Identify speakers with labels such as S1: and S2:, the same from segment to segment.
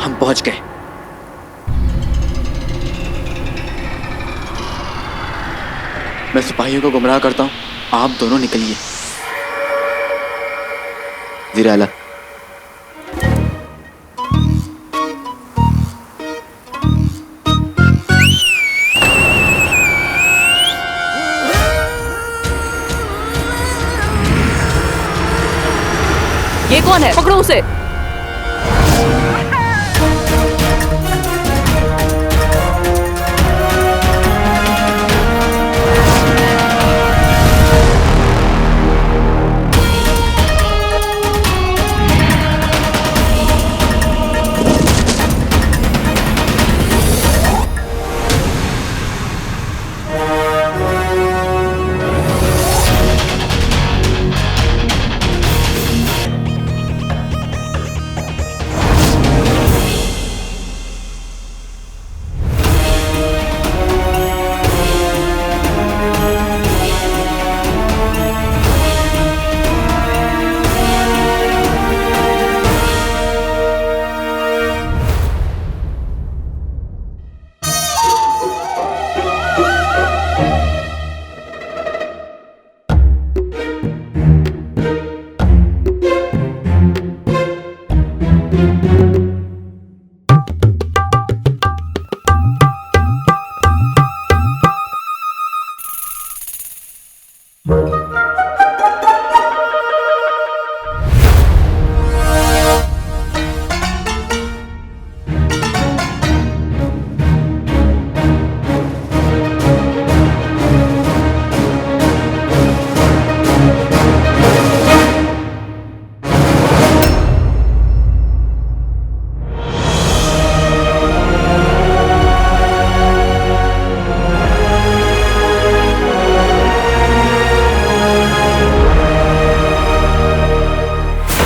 S1: हम पहुंच गए। मैं सिपाहियों को गुमराह करता हूं, आप दोनों निकलिए। ज़ीर आला,
S2: ये कौन है? पकड़ो उसे।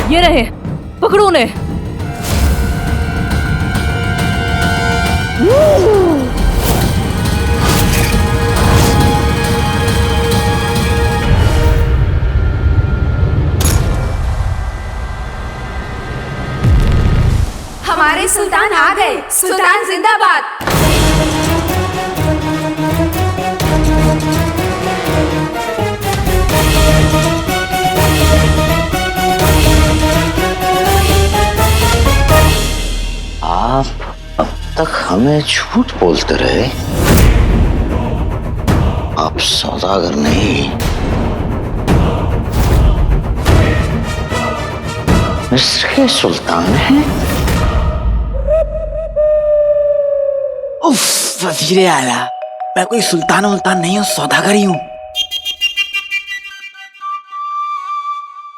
S2: ये रहे, पकड़ो उन्हें।
S3: हमारे सुल्तान आ गए। सुल्तान जिंदाबाद।
S4: आप अब तक हमें झूठ बोलते रहे। आप सौदागर नहीं, मिस्र के सुल्तान हैं।
S1: उफ, वज़ीर आला, मैं कोई सुल्तान वुल्तान नहीं हूँ, सौदागर ही हूँ।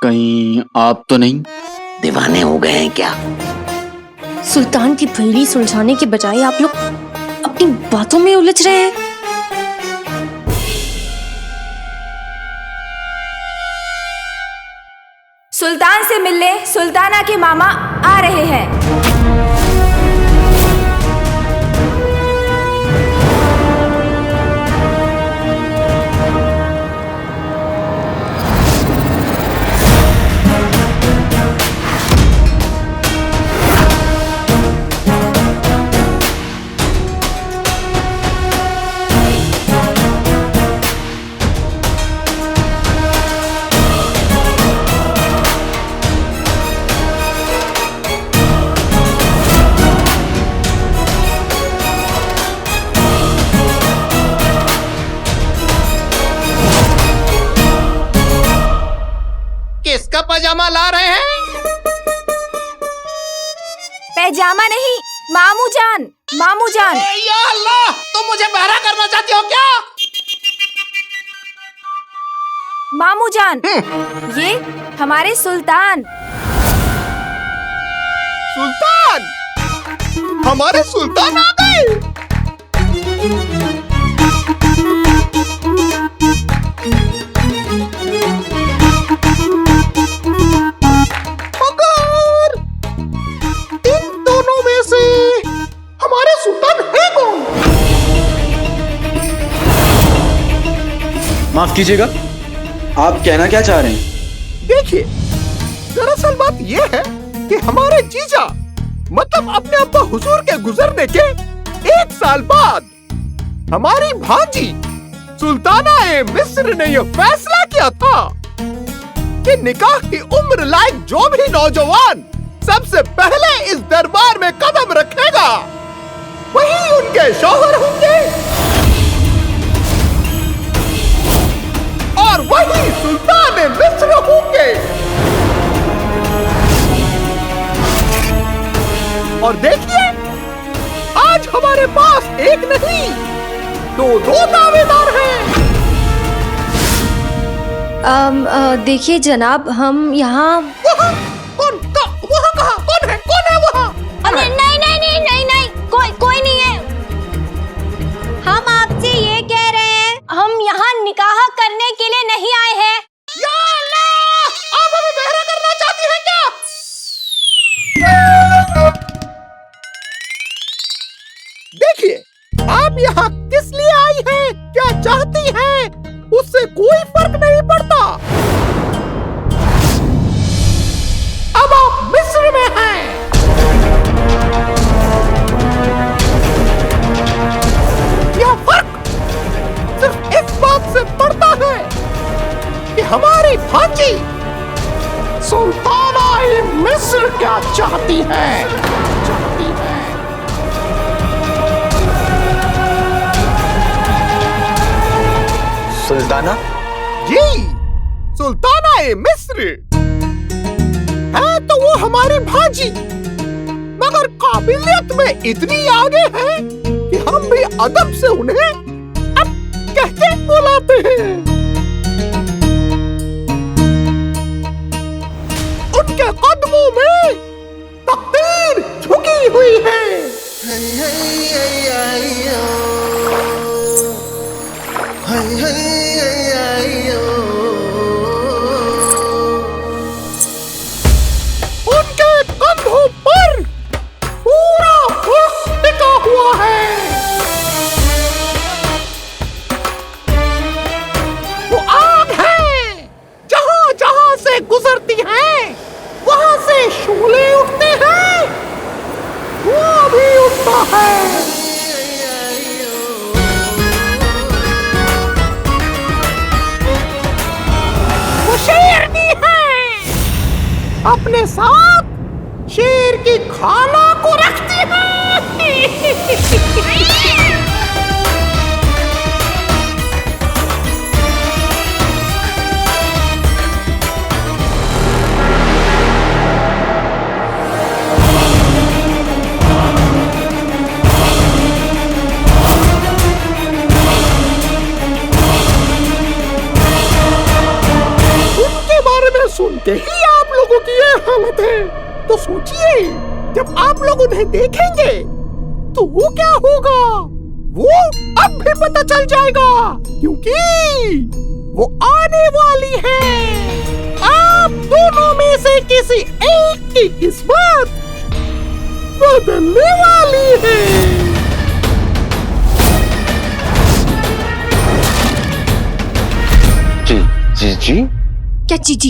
S1: कहीं आप तो नहीं
S4: दीवाने हो गए हैं क्या?
S5: सुल्तान की भैड़ी सुलझाने के बजाय आप लोग अपनी बातों में उलझ रहे हैं।
S3: सुल्तान से मिलने सुल्ताना के मामा आ रहे हैं।
S6: किसका पजामा ला रहे हैं?
S3: पैजामा नहीं, मामू जान, मामू जान।
S6: या अल्लाह, तुम मुझे बहरा करना चाहती हो क्या?
S3: मामू जान, ये हमारे सुल्तान।
S6: सुल्तान? हमारे सुल्तान आ गए। मगर इन दोनों में से हमारे सुल्तान है कौन?
S1: माफ कीजिएगा, आप कहना क्या चाह रहे हैं?
S6: देखिए, दरअसल बात यह है कि हमारे जीजा मतलब अपने अब्बा हुजूर के गुजरने के 1 साल बाद हमारी भांजी सुल्ताना ए मिस्र ने यह फैसला किया था कि निकाह की उम्र लायक जो भी नौजवान सबसे पहले इस दरबार में कदम रखेगा वही उनके शौहर होंगे और वही सुल्तान ए मिस्र होंगे। और देखिए, आज हमारे पास एक नहीं दो दावेदार हैं।
S5: देखिए जनाब, हम यहाँ
S6: कौन है वहाँ?
S5: नहीं, कोई नहीं है। हम आपसे ये कह रहे हैं, हम यहाँ निकाह करने के लिए नहीं आए हैं।
S6: या अल्लाह, आप हमें बहरा करना चाहती हैं क्या? देखिए, आप यहाँ किस लिए आई हैं, क्या चाहती हैं, उससे कोई फर्क नहीं पड़ता। अब आप मिस्र में हैं। यह फर्क सिर्फ इस बात से पड़ता है कि हमारी भांजी सुल्ताना ए मिस्र क्या चाहती है।
S1: सुल्ताना?
S6: जी, सुल्ताना ए मिस्र है तो वो हमारी भांजी, मगर काबिलियत में इतनी आगे है कि हम भी अदब से उन्हें अब कहते बुलाते हैं। उनके कदमों में तकदीर झुकी हुई है। उनके कंधों पर पूरा वक्त टिका हुआ है। वो आग है, जहां जहां से गुजरती है वहां से शूले उठते हैं, वो भी उठता है। वो शेरनी है, अपने साथ शेर की खाना को रखती है। उनके बारे में सुनते ही आप लोगों की ये हालत है, तो सोचिए जब आप लोग उन्हें देखेंगे तो वो क्या होगा, वो अब भी पता चल जाएगा, क्योंकि वो आने वाली है। आप दोनों में से किसी एक की किस्मत बदलने वाली है।
S4: जी
S5: क्या चीजी?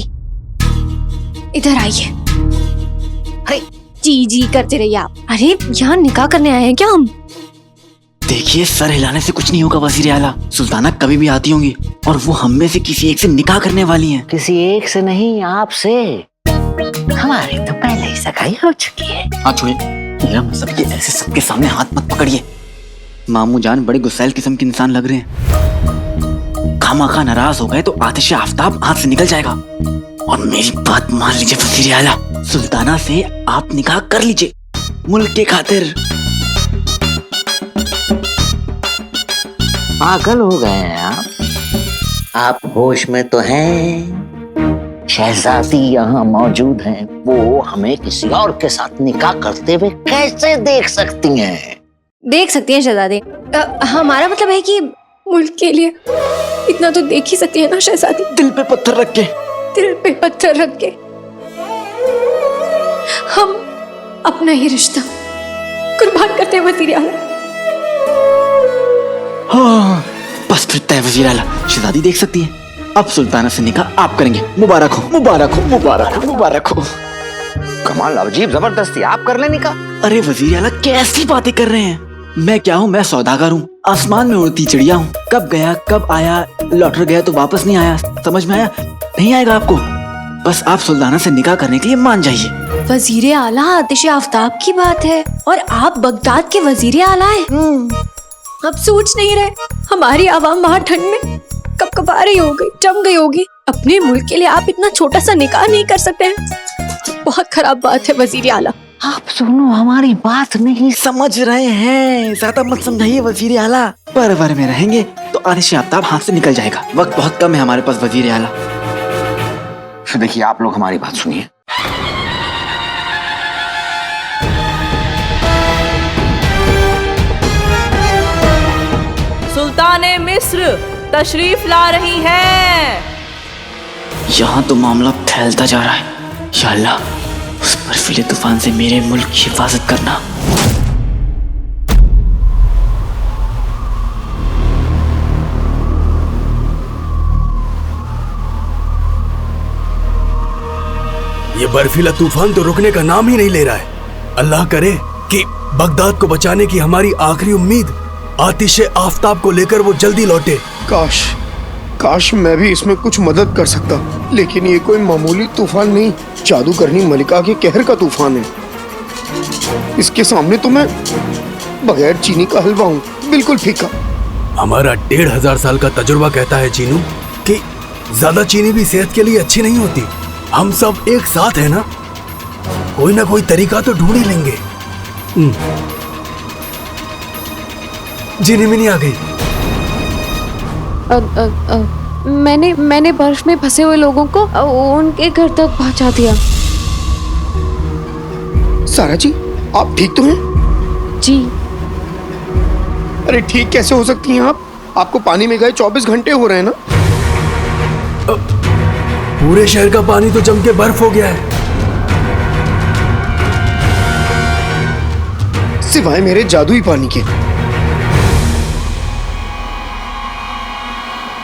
S5: इधर आइए।
S4: अरे
S5: जी करते रहिए आप। अरे यहाँ निकाह करने आए हैं क्या हम?
S1: देखिए, सर हिलाने से कुछ नहीं होगा वजीर आला। सुल्ताना कभी भी आती होंगी और वो हम में से किसी एक से निकाह करने वाली हैं।
S4: किसी एक से नहीं, आपसे। हमारी तो पहले ही सगाई हो चुकी है।
S1: हाथ छोड़िए, मेरा मतलब ये ऐसे सबके सामने हाथ मत पकड़िए। मामू जान बड़े गुस्सैल किस्म के इंसान लग रहे हैं। खामाखा नाराज हो गए तो आतिश आफ्ताब हाथ से निकल जाएगा। और मेरी बात मान लीजिए वजीर आला, सुल्ताना से आप निकाह कर लीजिए, मुल्क के खातिर।
S4: पागल हो गए हैं आप होश में तो हैं? शहजादी यहाँ मौजूद हैं, वो हमें किसी और के साथ निकाह करते हुए कैसे देख सकती हैं?
S5: देख सकती हैं शहजादी। हमारा मतलब है कि मुल्क के लिए इतना तो देख ही सकती है ना शहजादी।
S1: दिल पे पत्थर रख के,
S5: दिल पे पत्थर रख के हम अपना ही रिश्ता कुर्बान करते हैं वजीर आला।
S1: हाँ, बस फिर तय वजीर आला। शहजादी देख सकती है, अब सुल्ताना से निकाह आप करेंगे। मुबारक हो, मुबारक हो, मुबारक हो, मुबारक हो।
S4: कमाल, अजीब जबरदस्ती, आप कर लेने का।
S1: अरे वजीर आला कैसी बातें कर रहे हैं? मैं क्या हूँ? मैं सौदागर हूँ, आसमान में उड़ती चिड़िया हूँ। कब गया कब आया, लौट गया तो वापस नहीं आया। समझ में आया? नहीं आएगा आपको। बस आप सुल्ताना से निकाह करने के लिए मान जाइए।
S3: वजीर आला आतिश आफ्ताब की बात है और आप बगदाद के वजीर आला हैं। अब सोच नहीं रहे हमारी आवाम वहाँ ठंड में कपकपा रही हो गई, जम गई होगी। अपने मुल्क के लिए आप इतना छोटा सा निकाह नहीं कर सकते हैं। बहुत खराब बात है वजीर आला।
S4: आप सुनो, हमारी बात नहीं
S1: समझ रहे हैं, ज्यादा मत समझाइए वजीर आला। परवर में रहेंगे तो आतिश आफ्ताब हाथ से निकल जाएगा। वक्त बहुत कम है हमारे पास वजीर आला।
S4: फिर देखिए, आप लोग हमारी बात सुनिए।
S2: सुल्ताने मिस्र तशरीफ ला रही हैं।
S1: यहाँ तो मामला फैलता जा रहा है। या अल्लाह, उस बर्फीले तूफान से मेरे मुल्क की हिफाजत करना।
S7: ये बर्फीला तूफान तो रुकने का नाम ही नहीं ले रहा है। अल्लाह करे कि बगदाद को बचाने की हमारी आखिरी उम्मीद आतिश आफ्ताब को लेकर वो जल्दी लौटे।
S6: काश काश मैं भी इसमें कुछ मदद कर सकता, लेकिन ये कोई मामूली तूफान नहीं, जादूगरनी मलिका के कहर का तूफान है। इसके सामने तो मैं बगैर चीनी का हलवा हूँ, बिल्कुल फीका।
S7: हमारा 1500 साल का तजुर्बा कहता है चीनू कि ज्यादा चीनी भी सेहत के लिए अच्छी नहीं होती। हम सब एक साथ है ना, कोई ना कोई तरीका तो ढूंढ ही लेंगे। जीनी मिनी आ गई।
S3: मैंने बर्फ में फंसे हुए लोगों को उनके घर तक पहुंचा दिया।
S6: सारा जी, आप ठीक तो हैं?
S3: जी।
S6: अरे ठीक कैसे हो सकती हैं आप? आपको पानी में गए 24 घंटे हो रहे हैं ना।
S7: पूरे शहर का पानी तो जम के बर्फ हो गया है।
S6: सिवाय मेरे जादुई पानी के।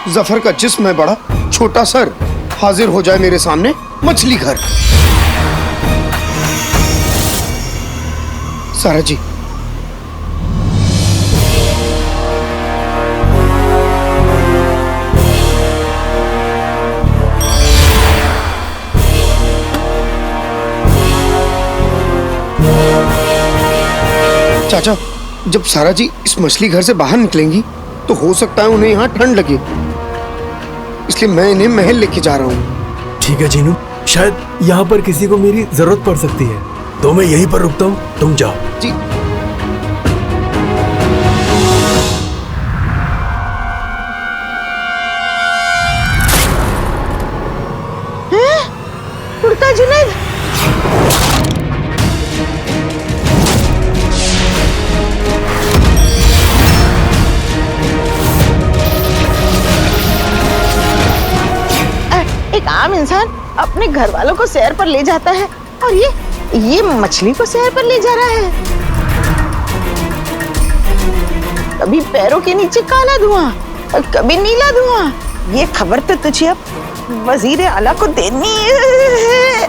S6: जफर का जिस्म है बड़ा, छोटा सर, हाजिर हो जाए मेरे सामने मछली घर। सारा जी, चाचा, जब सारा जी इस मछली घर से बाहर निकलेंगी तो हो सकता है उन्हें यहाँ ठंड लगे, इसलिए मैं इन्हें महल लेके जा रहा हूँ।
S7: ठीक है जीनू, शायद यहाँ पर किसी को मेरी जरूरत पड़ सकती है, तो मैं यहीं पर रुकता हूँ, तुम जाओ।
S6: जी।
S4: उड़ता जुनैद,
S8: एक आम इंसान अपने घर वालों को सैर पर ले जाता है और ये मछली को सैर पर ले जा रहा है। कभी पैरों के नीचे काला धुआं और कभी नीला धुआं। ये खबर तो तुझे अब वजीर आला को देनी है।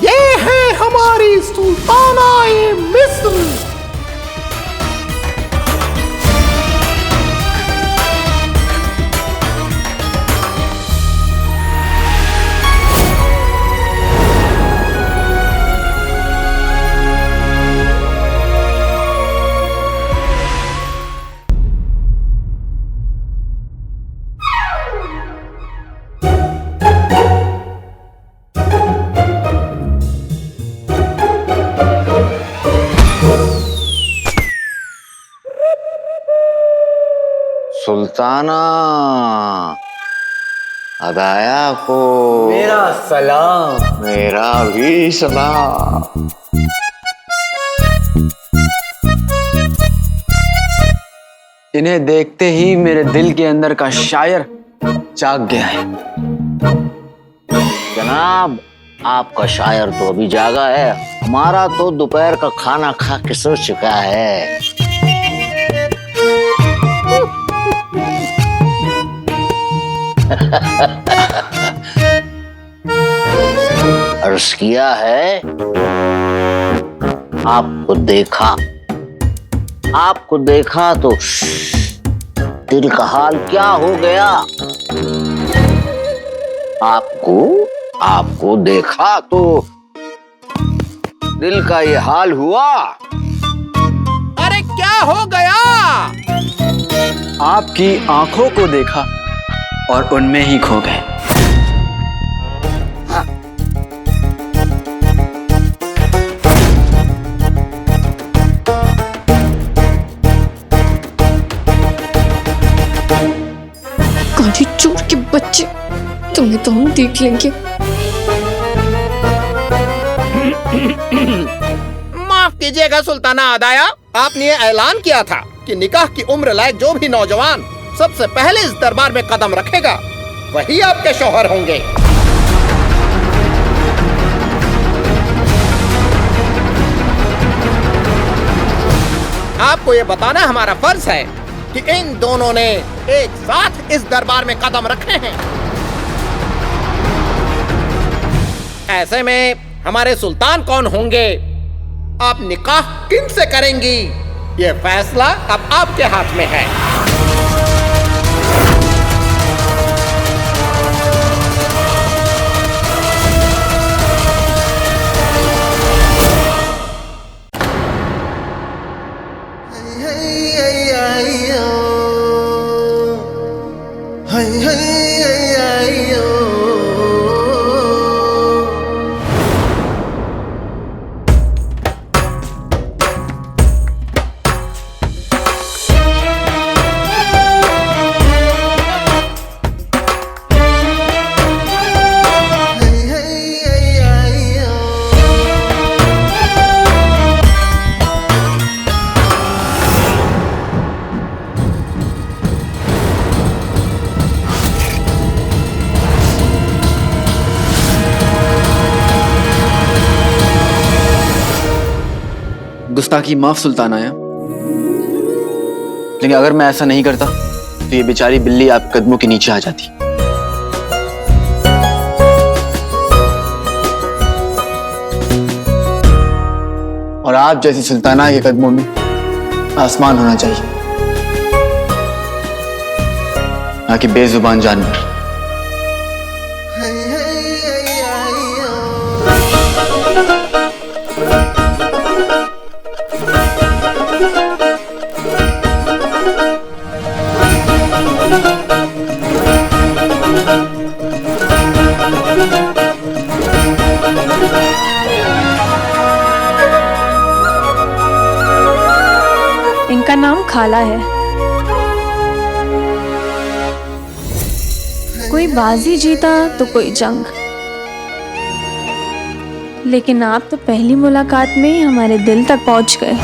S6: ये है हमारी सुल्ताना-ए मिस्र।
S4: सुल्ताना, अदाया को
S1: मेरा सलाम।
S4: मेरा भी सलाम।
S1: इन्हें देखते ही मेरे दिल के अंदर का शायर जाग गया है।
S4: जनाब, आपका शायर तो अभी जागा है, हमारा तो दोपहर का खाना खा के सो चुका है। अर्ज किया है, आपको देखा तो दिल का हाल क्या हो गया। आपको देखा तो दिल का ये हाल हुआ।
S6: अरे क्या हो गया?
S1: आपकी आंखों को देखा और उनमें ही खो गए।
S3: काली चोर के बच्चे, तुम्हें तो हम देख लेंगे।
S6: माफ कीजिएगा सुल्ताना अदाया, आपने ये ऐलान किया था कि निकाह की उम्र लायक जो भी नौजवान सबसे पहले इस दरबार में कदम रखेगा वही आपके शौहर होंगे। आपको ये बताना हमारा फर्ज है कि इन दोनों ने एक साथ इस दरबार में कदम रखे हैं। ऐसे में हमारे सुल्तान कौन होंगे, आप निकाह किन से करेंगी, ये फैसला अब आपके हाथ में है।
S1: गुस्ताखी माफ सुल्तान आया, लेकिन अगर मैं ऐसा नहीं करता तो ये बेचारी बिल्ली आप कदमों के नीचे आ जाती।
S9: और आप जैसी सुल्ताना के कदमों में आसमान होना चाहिए, ना कि बेजुबान जानवर।
S3: इनका नाम खाला है। कोई बाजी जीता तो कोई जंग, लेकिन आप तो पहली मुलाकात में ही हमारे दिल तक पहुंच गए।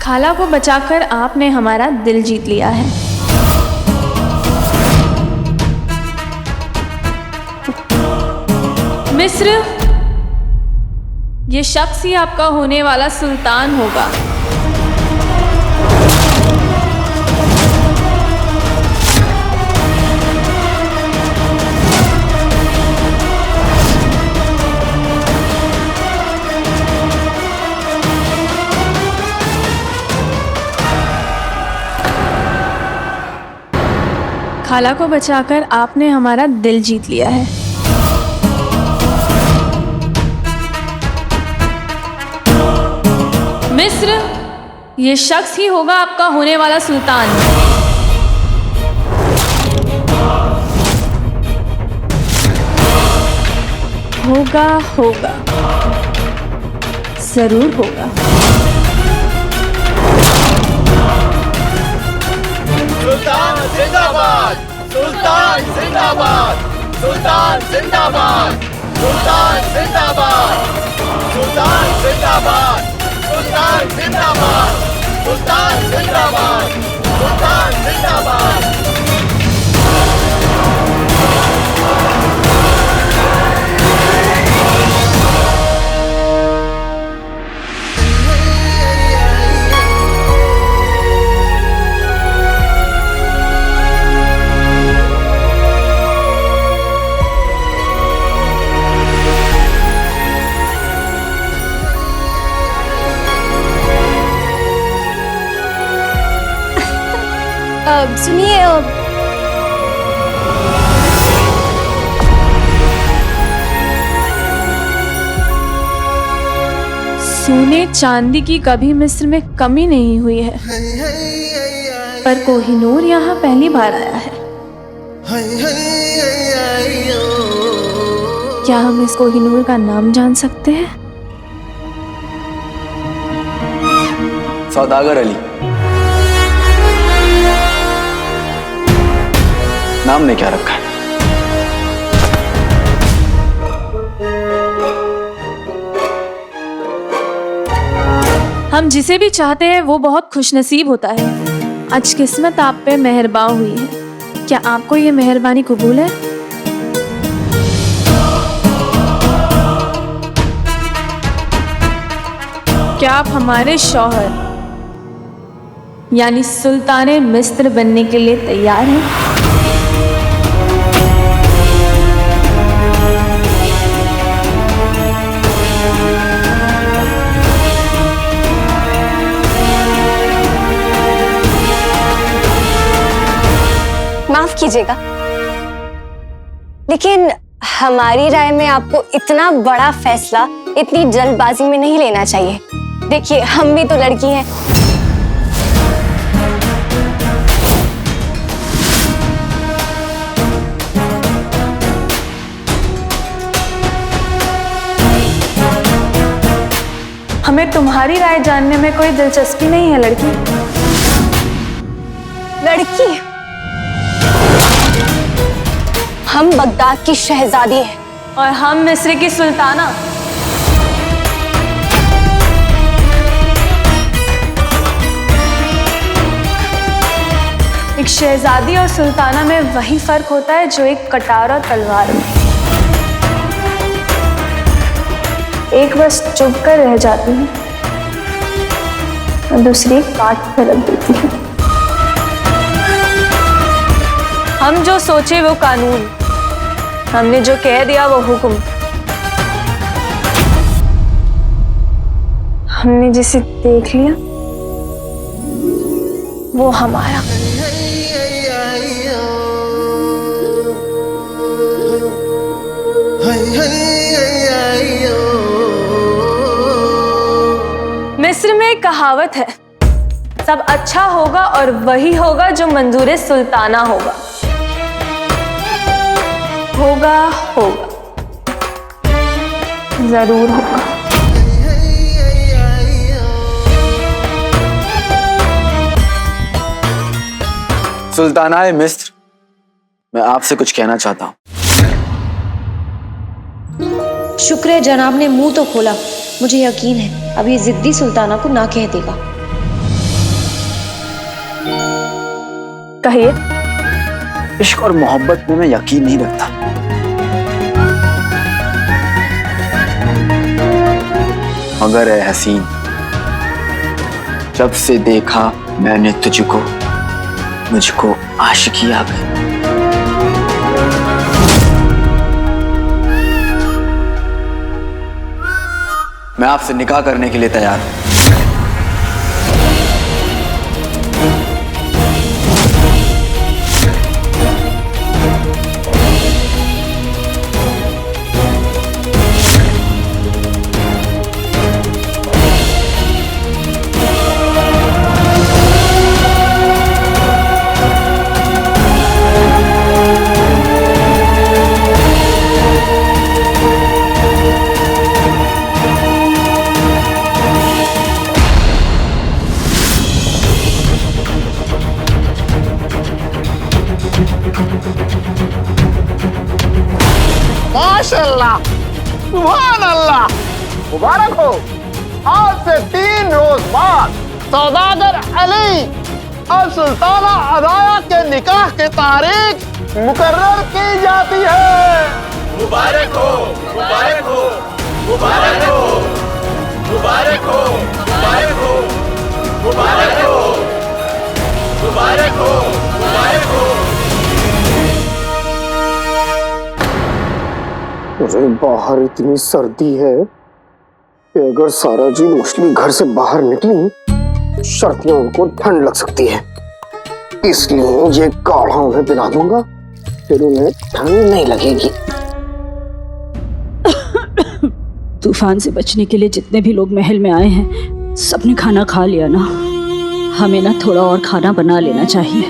S3: खाला को बचाकर आपने हमारा दिल जीत लिया है। मिस्र, ये शख्स ही आपका होने वाला सुल्तान होगा। खाला को बचाकर आपने हमारा दिल जीत लिया है। मिस्र, ये शख्स ही होगा आपका होने वाला सुल्तान। होगा होगा, जरूर होगा।
S6: सुल्तान जिंदाबाद, सुल्तान जिंदाबाद, सुल्तान जिंदाबाद, सुल्तान जिंदाबाद, सुल्तान जिंदाबाद, सुल्तान जिंदाबाद, सुल्तान जिंदाबाद, सुल्तान जिंदाबाद।
S5: सुनिए,
S3: सोने चांदी की कभी मिस्र में कमी नहीं हुई है, पर कोहिनूर यहाँ पहली बार आया है। क्या हम इस कोहिनूर का नाम जान सकते हैं?
S9: सौदागर अली नाम ने क्या रखा है?
S3: हम जिसे भी चाहते हैं वो बहुत खुशनसीब होता है। आज किस्मत आप पे मेहरबान हुई है। क्या आपको ये मेहरबानी कबूल है? क्या आप हमारे शौहर यानी सुल्ताने मिस्र बनने के लिए तैयार हैं?
S5: माफ कीजिएगा, लेकिन हमारी राय में आपको इतना बड़ा फैसला इतनी जल्दबाजी में नहीं लेना चाहिए। देखिए, हम भी तो लड़की हैं।
S3: हमें तुम्हारी राय जानने में कोई दिलचस्पी नहीं है लड़की।
S5: लड़की? हम बगदाद की शहजादी हैं
S3: और हम मिस्र की सुल्ताना। एक शहजादी और सुल्ताना में वही फर्क होता है जो एक कटार और तलवार में। एक बस चुभ कर रह जाती है और दूसरी काट कर रख देती है। हम जो सोचे वो कानून हमने जो कह दिया वो हुक्म, हमने जिसे देख लिया वो हमारा। मिस्र में एक कहावत है, सब अच्छा होगा और वही होगा जो मंजूर सुल्ताना होगा। होगा होगा, जरूर होगा।
S9: सुल्तानाए मिस्र, मैं आपसे कुछ कहना चाहता हूँ।
S3: शुक्र है जनाब ने मुंह तो खोला। मुझे यकीन है अब ये जिद्दी सुल्ताना को ना कह देगा। कहिए।
S9: इश्क और मोहब्बत में मैं यकीन नहीं रखता। मगर है हसीन, जब से देखा मैंने तुझको, मुझको आशिकी आ गई। मैं आपसे निकाह करने के लिए तैयार हूं।
S6: माशाल्लाह, सुभान अल्लाह, मुबारक हो। आज से 3 रोज बाद सौदागर अली और सुल्ताना अदाया के निकाह की तारीख मुकर्रर की जाती है।
S7: मुबारक हो, मुबारक हो, मुबारक हो, मुबारक हो, मुबारक हो, मुबारक हो, मुबारक हो, मुबारक हो।
S6: अरे बाहर इतनी सर्दी है कि अगर सारा जी मछली घर से बाहर निकली, सर्दियों उनको ठंड लग सकती है। इसलिए ये काढ़ा उन्हें पिला दूंगा, फिर उन्हें ठंड नहीं लगेगी।
S10: तूफान से बचने के लिए जितने भी लोग महल में आए हैं, सबने खाना खा लिया ना? हमें ना थोड़ा और खाना बना लेना चाहिए।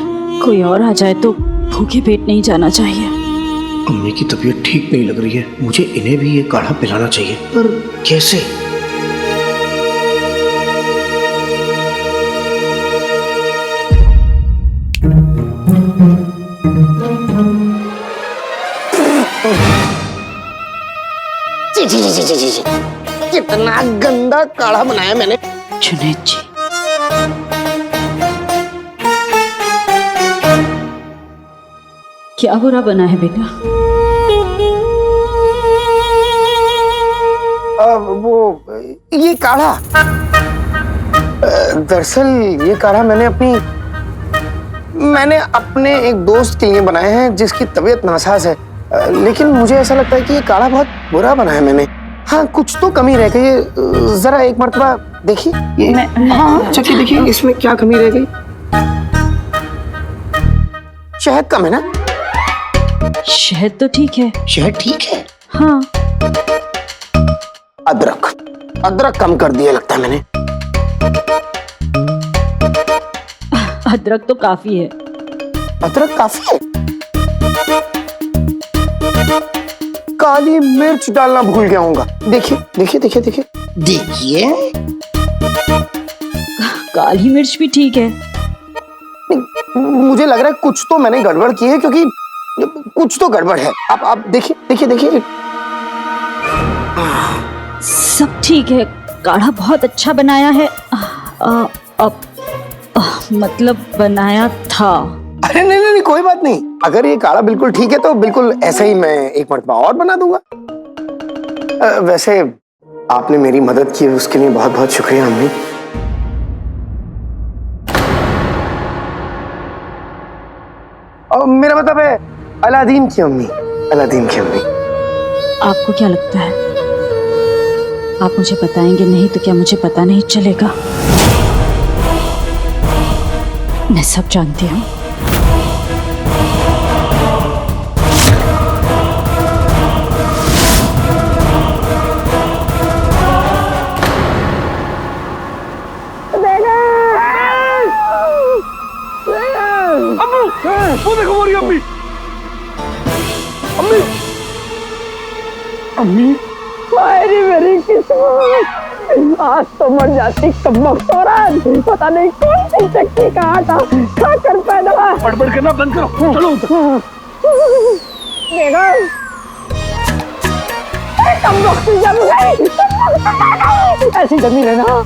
S10: कोई और आ जाए तो भूखे पेट नहीं जाना चाहिए।
S6: अम्मी की तबीयत ठीक नहीं लग रही है, मुझे इन्हें भी ये काढ़ा पिलाना चाहिए, पर कैसे? जी कितना गंदा काढ़ा बनाया मैंने।
S10: जुनैद जी, क्या बुरा बना है बेटा?
S6: ये काढ़ा, दरअसल ये काढ़ा मैंने अपने एक दोस्त के लिए बनाया है जिसकी तबीयत नासाज है, लेकिन मुझे ऐसा लगता है कि ये काढ़ा बहुत बुरा बना है मैंने। हाँ, कुछ तो कमी रह गई। जरा एक मर्तबा देखिए ये। हाँ, चखिए, देखिए इसमें क्या कमी रह गई। शहद कम है ना?
S10: शहद तो ठीक है।
S6: शहद ठीक है?
S10: हाँ।
S6: अदरक कम कर दिया लगता है मैंने।
S10: अदरक तो काफी है।
S6: अदरक काफी है? काली मिर्च डालना भूल गया हूँगा। देखिए देखिए देखिए देखिए देखिए,
S10: काली मिर्च भी ठीक है।
S6: मुझे लग रहा है कुछ तो मैंने गड़बड़ की है, क्योंकि कुछ तो गड़बड़ है। आप देखिए देखिए देखिए,
S10: सब ठीक है। काढ़ा बहुत अच्छा बनाया है। मतलब बनाया था।
S6: अरे नहीं नहीं, कोई बात नहीं। अगर ये काढ़ा बिल्कुल ठीक है तो बिल्कुल ऐसा ही मैं एक मरतबा और बना दूंगा। वैसे आपने मेरी मदद की, उसके लिए बहुत बहुत शुक्रिया अम्मी। मेरा मतलब है अलादीन की अम्मी। अलादीन की अम्मी।
S10: आपको क्या लगता है आप मुझे बताएंगे नहीं तो क्या मुझे पता नहीं चलेगा? मैं सब जानती हूँ।
S6: वो देखो हमारी अम्मी। अम्मी अम्मी
S8: मेरी मेरी किस्मत, आज तो मर जाती कब मकसूरत। पता नहीं कौन सी चक्की का आटा खाकर पैदा हुआ।
S6: बड़बड़ करना बंद करो, चलो उधर।
S8: बेगम कब वक्त जम गई, ऐसी जमी रहना।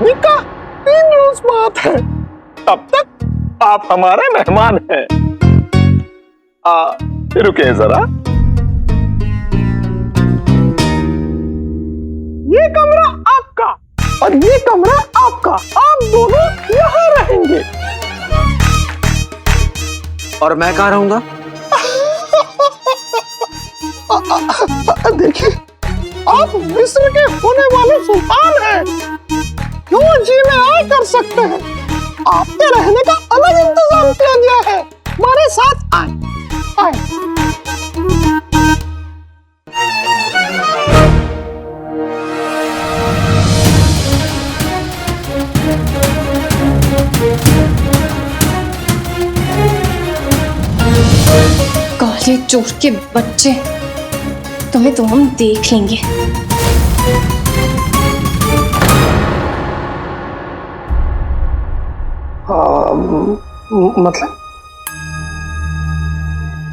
S6: निकाह 3 रोज बात है, तब तक आप हमारे मेहमान हैं। रुके जरा, ये कमरा आपका और ये कमरा आपका, आप दोनों यहाँ रहेंगे।
S9: और मैं कहाँ रहूंगा?
S6: देखिए, आप मिस्र के होने वाले सुल्तान हैं, क्यों जी में आ कर सकते हैं। आपके रहने का अलग इंतजाम किया गया है, हमारे साथ आए आए।
S3: काले चोर के बच्चे, तुम्हें तो हम देख लेंगे।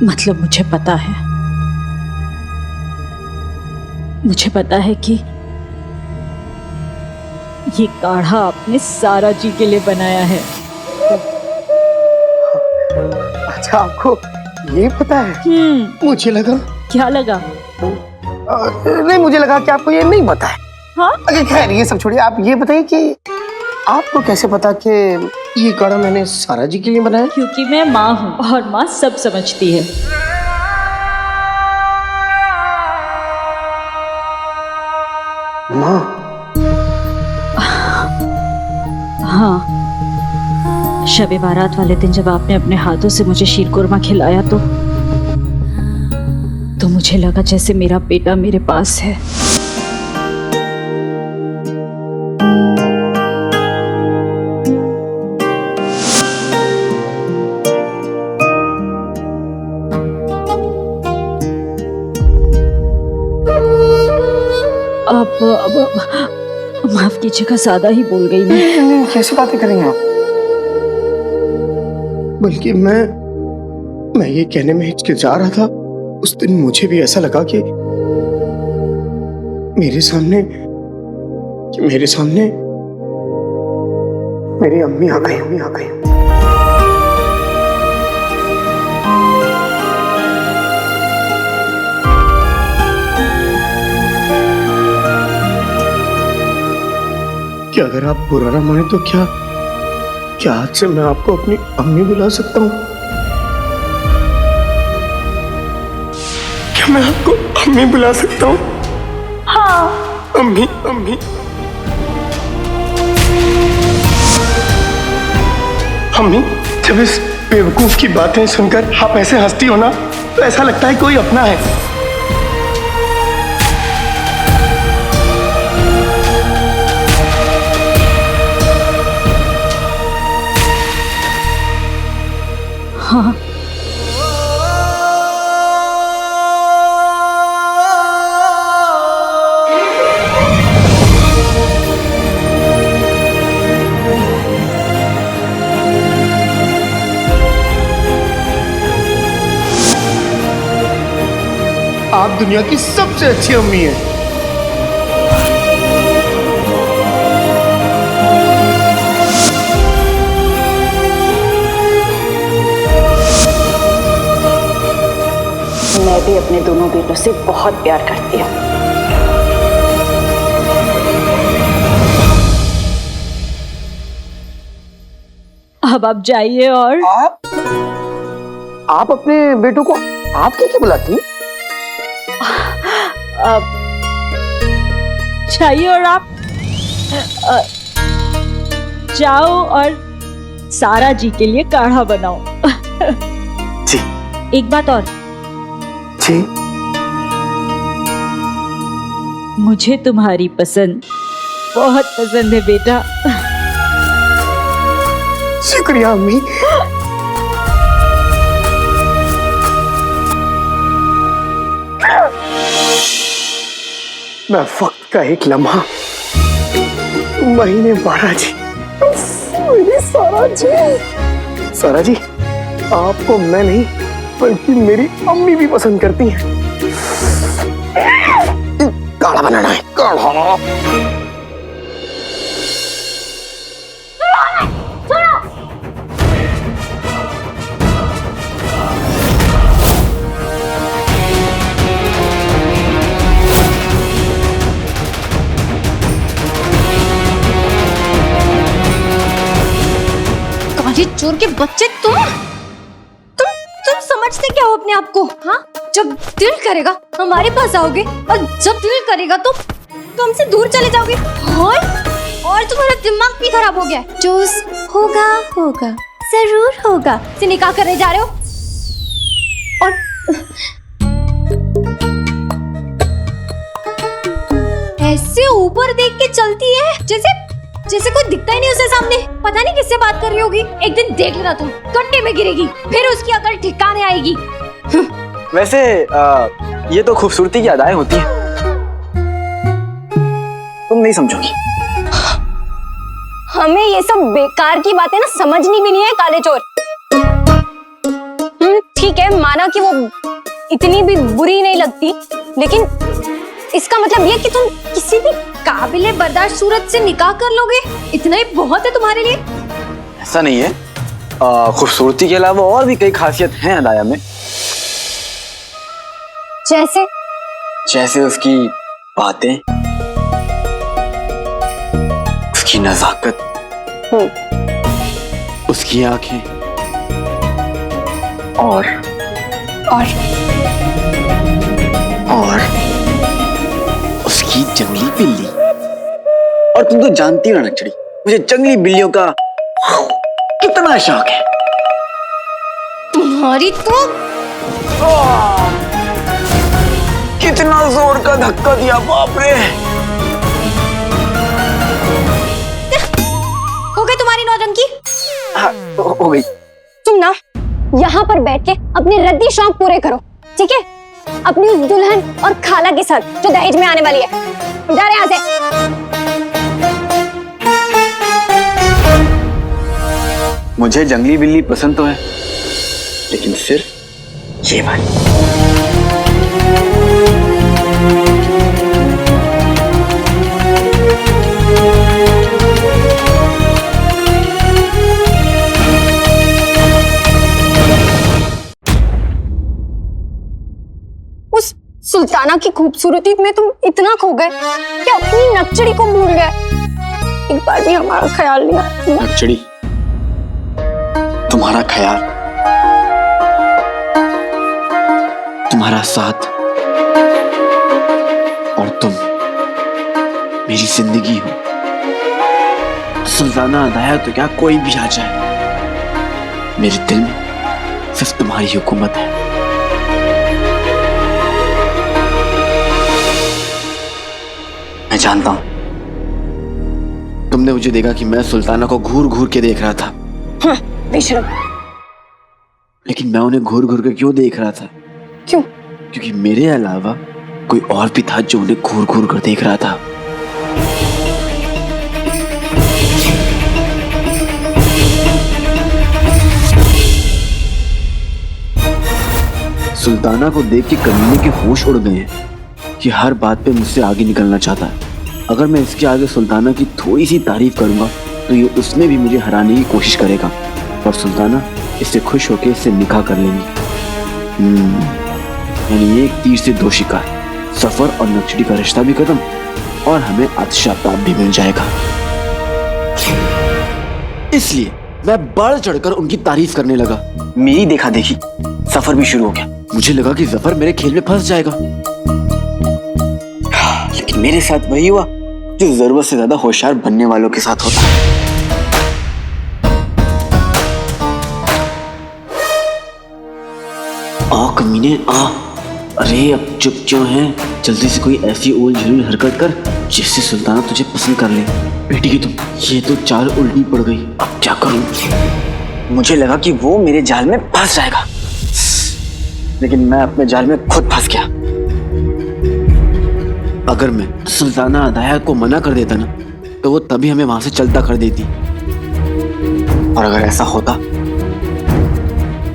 S10: मतलब मुझे पता है, मुझे पता है कि ये काढ़ा आपने सारा जी के लिए बनाया है।
S6: अच्छा, आपको ये पता है? मुझे लगा।
S10: क्या लगा?
S6: नहीं, मुझे लगा कि आपको ये नहीं पता है।
S10: हाँ?
S6: अरे खैर, ये सब छोड़िए, आप ये बताइए कि आपको कैसे पता कि ये काढ़ा मैंने सारा जी के लिए बनाया?
S10: क्योंकि मैं माँ हूँ और माँ सब समझती है।
S6: माँ?
S10: हाँ, शब बारात वाले दिन जब आपने अपने हाथों से मुझे शीरकुरमा खिलाया तो मुझे लगा जैसे मेरा बेटा मेरे पास है। अब माफ कीजिएगा, सादा ही बोल गई मैं।
S6: कैसी बातें करेंगे आप? बल्कि मैं ये कहने में हिचकिचा रहा था, उस दिन मुझे भी ऐसा लगा कि मेरे सामने मेरी अम्मी आ गई। क्या अगर आप बुरा ना माने तो क्या आज से मैं आपको अपनी अम्मी बुला सकता हूँ? क्या मैं आपको अम्मी बुला सकता हूँ? हाँ। अम्मी। अम्मी, जब इस बेवकूफ की बातें सुनकर आप ऐसे हंसती हो ना, तो ऐसा लगता है कोई अपना है।
S10: हाँ।
S6: आप दुनिया की सबसे अच्छी अम्मी हैं।
S10: मैं भी अपने दोनों बेटों से बहुत प्यार करती हूँ। अब आप जाइए। और
S6: आप अपने बेटों को आप क्या बुलाती हैं?
S10: जाइए और आप जाओ और सारा जी के लिए काढ़ा बनाओ।
S1: जी।
S10: एक बात और,
S6: जी।
S10: मुझे तुम्हारी पसंद बहुत पसंद है बेटा।
S6: शुक्रिया अम्मी। मैं वक्त का एक लम्हा, महीने 12 जी, मेरी सारा जी। सारा जी, आपको मैं नहीं बल्कि मेरी अम्मी भी पसंद करती हैं। काढ़ा बनाना है, काढ़ा।
S3: चोर के बच्चे, तुम समझते क्या हो अपने आप को? हाँ, जब दिल करेगा हमारे पास आओगे और जब दिल करेगा तो हमसे दूर चले जाओगे। और तुम्हारा दिमाग भी खराब हो गया है। जो होगा होगा, जरूर होगा। से निकाह करने जा रहे हो और ऐसे ऊपर देख के चलती है जैसे कोई दिखता ही नहीं उसे सामने। पता नहीं किससे बात कर रही होगी। एक दिन देख लेना, तुम गड्ढे में गिरेगी, फिर उसकी अकल ठिकाने आएगी।
S9: वैसे ये तो खूबसूरती की अदाएं होती हैं, तुम नहीं समझोगी।
S5: हमें ये सब बेकार की बातें ना समझनी भी नहीं है काले चोर। ठीक है, माना कि वो इतनी भी बुरी नहीं लगती, लेकिन इसका मतलब ये कि तुम किसी भी काबिले बर्दाश्त सूरत से निकाह कर लोगे, इतना ही बहुत है तुम्हारे लिए।
S9: ऐसा नहीं है, खूबसूरती के अलावा और भी कई खासियत हैं अदाया में।
S5: जैसे
S9: उसकी बातें, उसकी नजाकत, उसकी आंखें और उसकी जंगली बिल्ली। और तुम तो जानती हो ना नक्चड़ी, मुझे जंगली बिल्लियों का कितना शौक है।
S3: तुम्हारी तो
S9: कितना जोर का धक्का दिया, बाप रे।
S5: हो गई तुम्हारी नौटंकी?
S9: हाँ, हो गई।
S5: तुम ना यहाँ पर बैठ के अपने रद्दी शौक पूरे करो, ठीक है? अपनी उस दुल्हन और खाला के साथ जो दहेज में आने वाली है। जा रहे यहाँ से।
S9: मुझे जंगली बिल्ली पसंद तो है, लेकिन सिर्फ ये वाली।
S5: उस सुल्ताना की खूबसूरती में तुम इतना खो गए कि अपनी नक्चड़ी को भूल गए। एक बार भी हमारा ख्याल नहीं आया।
S9: नक्चड़ी, तुम्हारा ख्याल, तुम्हारा साथ और तुम मेरी जिंदगी हो। सुल्ताना अदाया तो क्या, कोई भी आ जाए, मेरे दिल में सिर्फ तुम्हारी हुकूमत है। मैं जानता हूं तुमने मुझे देखा कि मैं सुल्ताना को घूर घूर के देख रहा था।
S5: हाँ, बेशरम।
S9: लेकिन मैं उन्हें घूर घूर के क्यों देख रहा था?
S5: क्यों?
S9: क्योंकि मेरे अलावा कोई और भी था जो उन्हें घूर घूर कर देख रहा था। सुल्ताना को देख के कमीने के होश उड़ गए हैं कि हर बात पे मुझसे आगे निकलना चाहता है। अगर मैं इसके आगे सुल्ताना की थोड़ी सी तारीफ करूंगा तो ये उसमें भी मुझे हराने की कोशिश करेगा और सुल्ताना इससे खुश होकर इससे निकाह कर लेंगी। यानी एक तीर से दो शिकार, सफर और नक्शड़ी का रिश्ता भी खत्म और हमें आतिश आफ्ताब भी मिल जाएगा। इसलिए मैं बढ़ चढ़कर उनकी तारीफ करने लगा। मेरी देखा देखी सफर भी शुरू हो गया। मुझे लगा कि जफर मेरे खेल में फंस जाएगा, लेकिन मेरे साथ वही हुआ जो जरूरत से ज्यादा होशियार बनने वालों के साथ होता है। आ कमीने आ, अरे अब चुप क्यों है? जल्दी से कोई ऐसी उल झुल हरकत कर जिससे सुल्ताना तुझे पसंद कर ले। बेटी की तुम, ये तो चाल उल्टी पड़ गई, अब क्या करूं? मुझे लगा कि वो मेरे जाल में फंस जाएगा, लेकिन मैं अपने जाल में खुद फंस गया। अगर मैं सुल्ताना अदाया को मना कर देता ना, तो वो तभी हमें वहां से चलता कर देती, और अगर ऐसा होता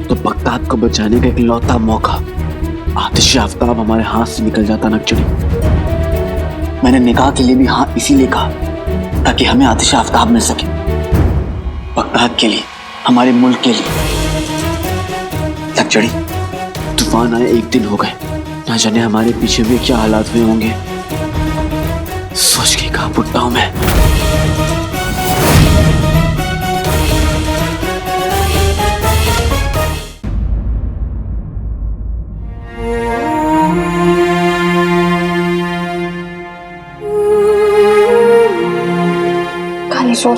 S9: तो बगदाद को बचाने का इकलौता मौका आतिश आफ्ताब हमारे हाथ से निकल जाता नक्चड़ी। मैंने निकाह के लिए भी हाँ इसीलिए कहा ताकि हमें आतिश आफ्ताब मिल सके, बगदाद के लिए, हमारे मुल्क के लिए। नक्चड़ी, तूफान आए एक दिन हो गए, ना जाने हमारे पीछे भी क्या हालात हुए होंगे। सोच के कहा बुढ़ा हूं मैं।
S5: कालीचोर,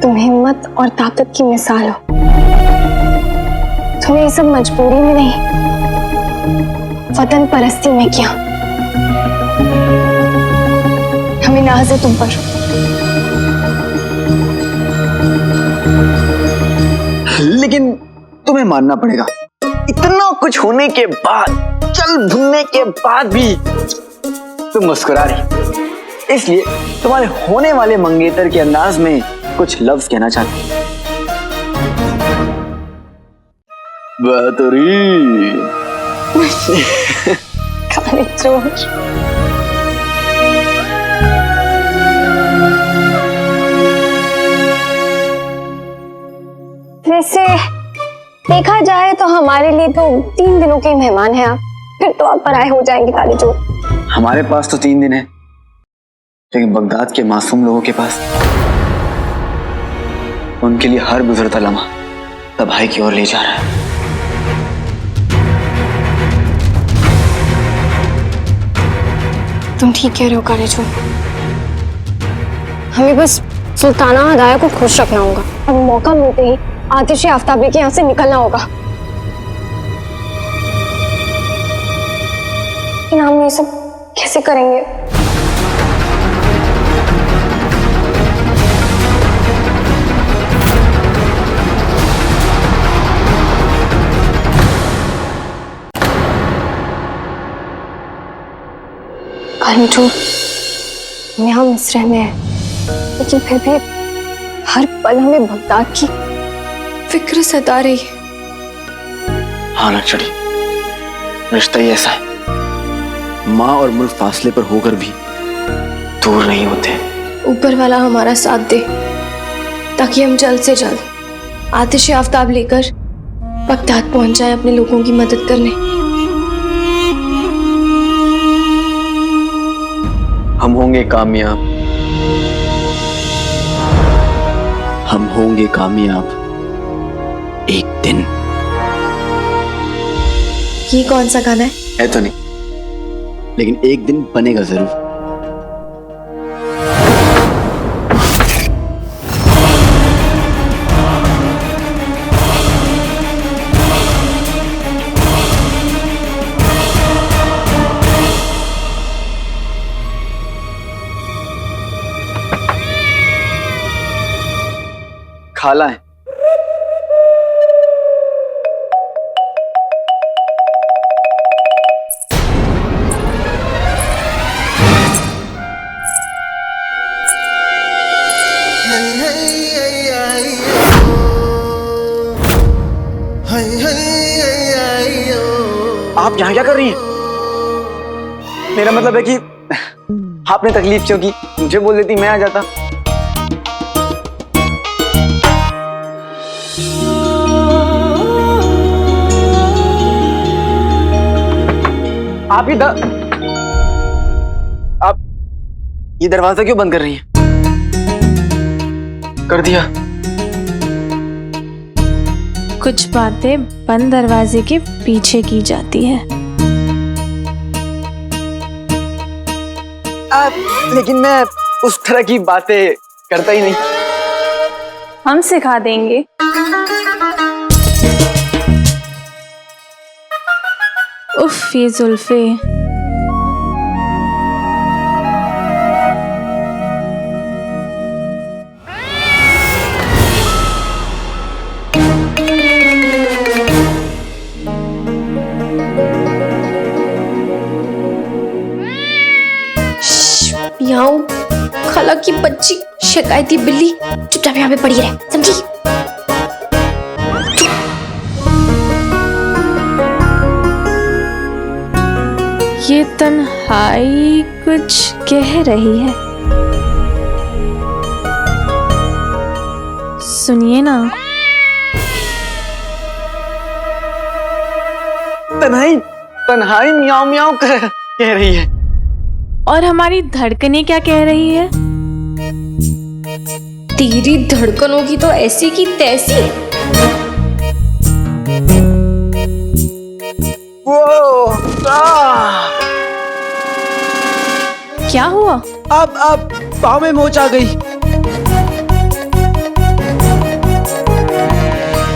S5: तुम हिम्मत और ताकत की मिसाल हो। तुम्हें ये सब मजबूरी में नहीं, वतन परस्ती में किया। हमें नाज है तुम पर।
S9: लेकिन तुम्हें मानना पड़ेगा, इतना कुछ होने के बाद, चल भुनने के बाद भी तुम मुस्कुरा रही, इसलिए तुम्हारे होने वाले मंगेतर के अंदाज में कुछ लफ्ज कहना चाहती। बेहतरीन।
S5: कालीचोर, वैसे देखा जाए तो हमारे लिए तो 3 दिनों के मेहमान हैं आप, फिर तो आप पराए हो जाएंगे कालीचोर।
S9: हमारे पास तो 3 दिन है, लेकिन बगदाद के मासूम लोगों के पास, उनके लिए हर गुजरता लम्हा तबाही की ओर ले जा रहा है।
S5: तुम ठीक कह रहे हो कालीचोर, हमें बस सुल्ताना अदाया को खुश रखना होगा और मौका मिलते ही आतिश आफ्ताब के यहाँ से निकलना होगा। लेकिन हम ये सब कैसे करेंगे? कालीचोर, यहाँ मिस्र में है, लेकिन फिर भी हर पल हमें बगदाद की फिक्र सता रही है।
S9: हाँ नक्चड़ी, रिश्ता ही ऐसा है, माँ और मुल्क फासले पर होकर भी दूर नहीं होते।
S3: ऊपर वाला हमारा साथ दे ताकि हम जल्द से जल्द आतिश आफ्ताब लेकर बगदाद पहुंच जाए अपने लोगों की मदद करने।
S9: हम होंगे कामयाब, हम होंगे कामयाब एक दिन।
S3: ये कौन सा गाना है
S9: तो नहीं, लेकिन एक दिन बनेगा जरूर। खाला है। आप यहाँ क्या कर रही हैं? मेरा मतलब है कि आपने तकलीफ क्यों की? मुझे बोल देती, मैं आ जाता। आप ये दरवाजा क्यों बंद कर रही हैं? कर दिया।
S3: कुछ बातें बंद दरवाजे के पीछे की जाती है।
S9: लेकिन मैं उस तरह की बातें करता ही नहीं।
S5: हम सिखा देंगे।
S3: उफ ये जुल्फे।
S5: यहाँ खाला की बच्ची शिकायती बिल्ली चुपचाप यहाँ पे पड़ी रहे, समझी?
S3: ये तन्हाई कुछ कह रही है। सुनिए ना।
S9: तन्हाई तन्हाई मियाओ मियाओ कह रही है।
S3: और हमारी धड़कनें क्या कह रही है?
S5: तेरी धड़कनों की तो ऐसी की तैसी।
S3: क्या हुआ?
S9: अब पाँव में मोच आ गई।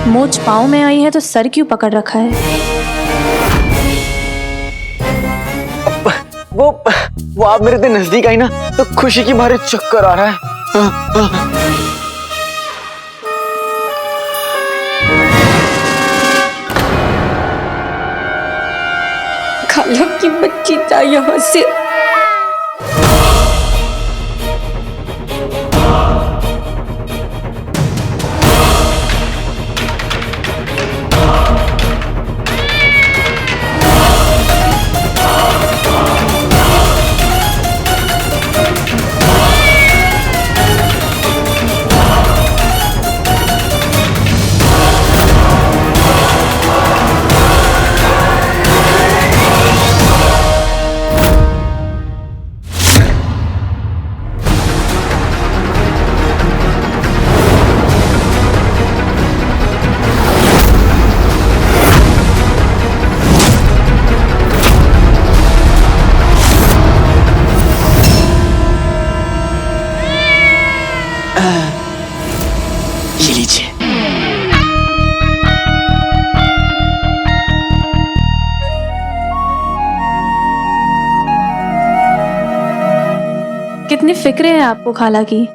S3: मोच पाँव में आई है तो सर क्यों पकड़ रखा है?
S9: वो आप मेरे इतने नजदीक आई ना तो खुशी की भारी चक्कर आ रहा है।
S5: खाला की बच्ची था यहाँ से।
S1: ये लीजिए।
S3: कितनी फिक्र है आपको खाला की।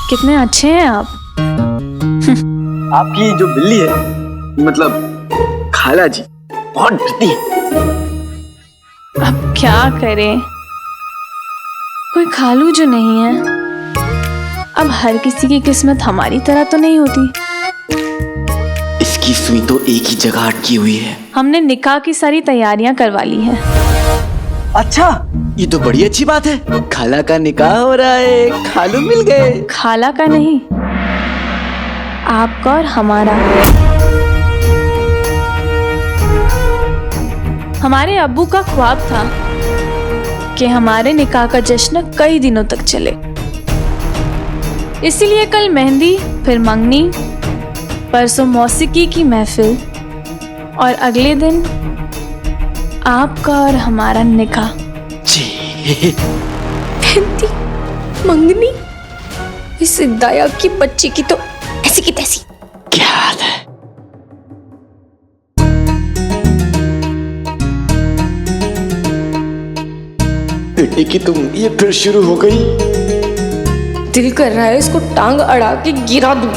S3: कितने अच्छे हैं आप।
S9: आपकी जो बिल्ली है मतलब खाला जी बहुत डरती है।
S3: अब क्या करें, कोई खालू जो नहीं है। अब हर किसी की किस्मत हमारी तरह तो नहीं होती।
S1: इसकी सुई तो एक ही जगह अटकी हुई है।
S3: हमने निकाह की सारी तैयारियां करवा ली हैं।
S1: अच्छा, ये तो बड़ी अच्छी बात है। खाला का निकाह हो रहा है, खालू मिल गए।
S3: खाला का नहीं, आपका और हमारा। हमारे अब्बू का ख्वाब था कि हमारे निकाह का जश्न कई दिनों तक चले। इसीलिए कल मेहंदी, फिर मंगनी, परसों मौसीकी की महफिल और अगले दिन आपका और हमारा निकाह।
S5: मेहंदी, मंगनी, इस दाया की बच्ची की तो ऐसी की तैसी।
S1: क्या बात है। बेटे की तुम ये फिर शुरू हो गई।
S5: दिल कर रहा है इसको टांग अड़ा के गिरा दूं।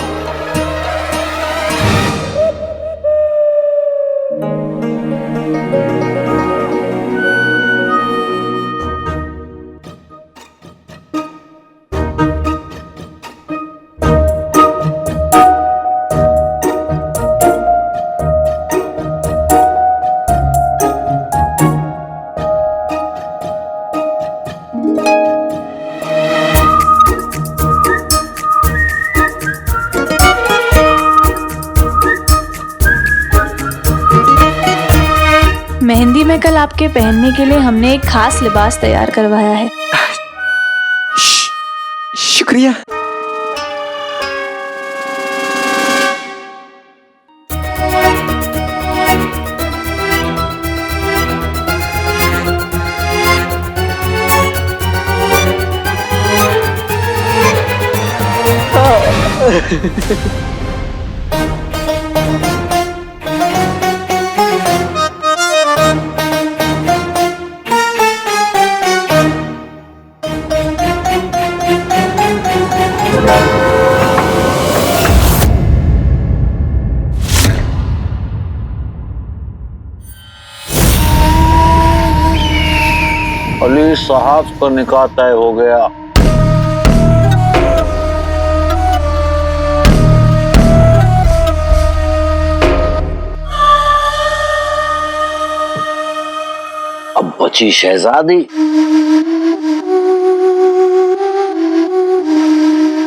S3: में कल आपके पहनने के लिए हमने एक खास लिबास तैयार करवाया है।
S1: शुक्रिया।
S4: अली साहब का निकाह तय हो गया। अब बची शहजादी।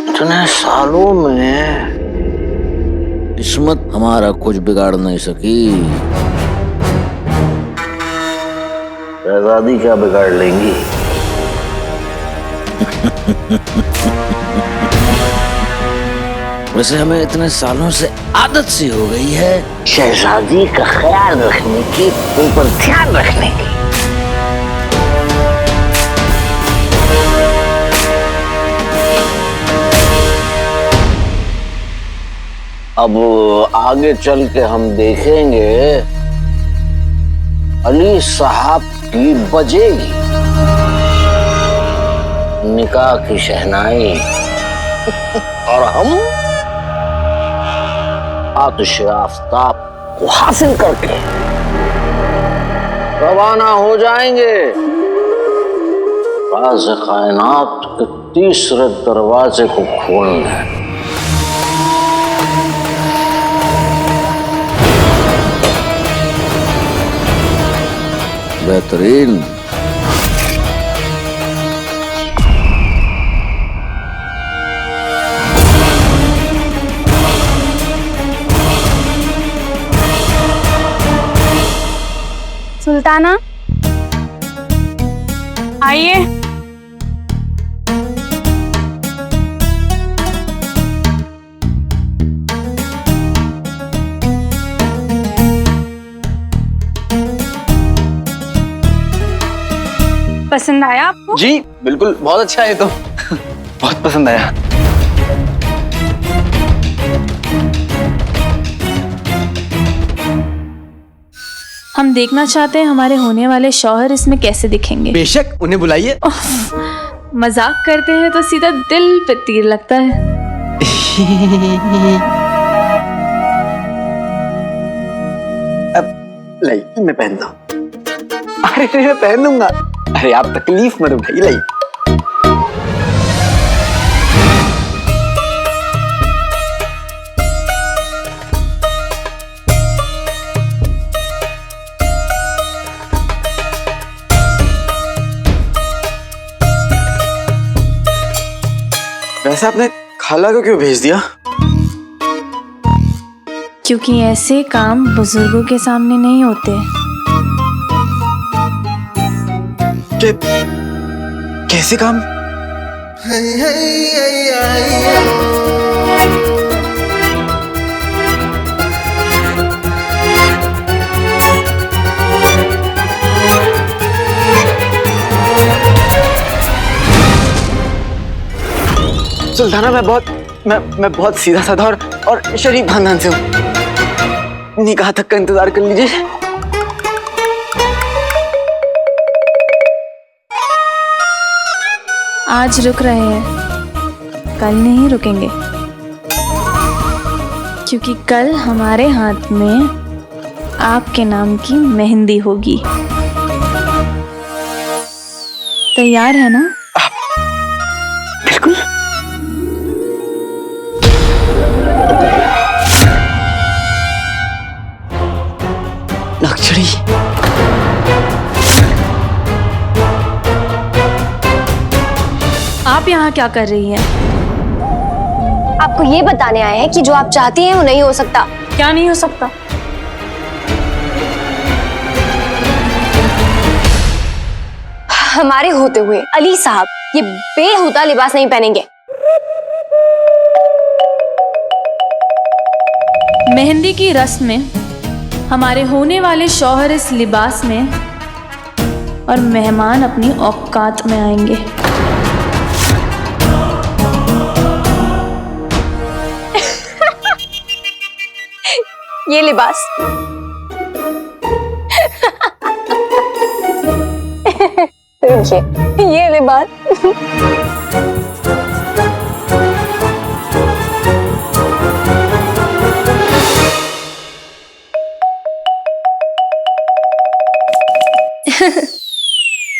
S4: इतने सालों में किस्मत हमारा कुछ बिगाड़ नहीं सकी, शहजादी क्या बिगाड़ लेंगी। वैसे हमें इतने सालों से आदत सी हो गई है शहजादी का ख्याल रखने की, उन पर ध्यान रखने की। अब आगे चल के हम देखेंगे अली साहब की बजेगी निकाह की शहनाई और हम आतिश आफताब को हासिल करके रवाना हो जाएंगे राज़ कायनात के तीसरे दरवाजे को खोलने। बेहतरीन।
S5: सुल्ताना आइए। पसंद आया आपको?
S1: जी बिल्कुल, बहुत अच्छा है। तो बहुत पसंद आया।
S3: हम देखना चाहते हैं हमारे होने वाले शौहर इसमें कैसे दिखेंगे।
S1: बेशक, उन्हें बुलाइए।
S3: मजाक करते हैं तो सीधा दिल पे तीर लगता है।
S1: अब लाई मैं पहनता हूँ। अरे मैं पहन दूंगा। अरे आप तकलीफ मत उठाइए। लाई वैसे आपने खाला को क्यों भेज दिया?
S3: क्योंकि ऐसे काम बुजुर्गों के सामने नहीं होते।
S1: कैसे काम? सुल्ताना, मैं बहुत सीधा साधा और शरीफ खानदान से हूँ। निकाह तक का इंतजार कर लीजिए।
S3: आज रुक रहे हैं, कल नहीं रुकेंगे, क्योंकि कल हमारे हाथ में आपके नाम की मेहंदी होगी। तैयार है ना?
S1: बिल्कुल। नक्शड़ी,
S3: आप यहाँ क्या कर रही हैं?
S5: आपको ये बताने आए हैं कि जो आप चाहती हैं वो नहीं हो सकता।
S3: क्या नहीं हो सकता?
S5: हमारे होते हुए अली साहब ये बेहुदा लिबास नहीं पहनेंगे।
S2: मेहंदी की रस्म में हमारे होने वाले शौहर इस लिबास में और मेहमान अपनी औकात में आएंगे।
S5: ये लिबास ये लिबास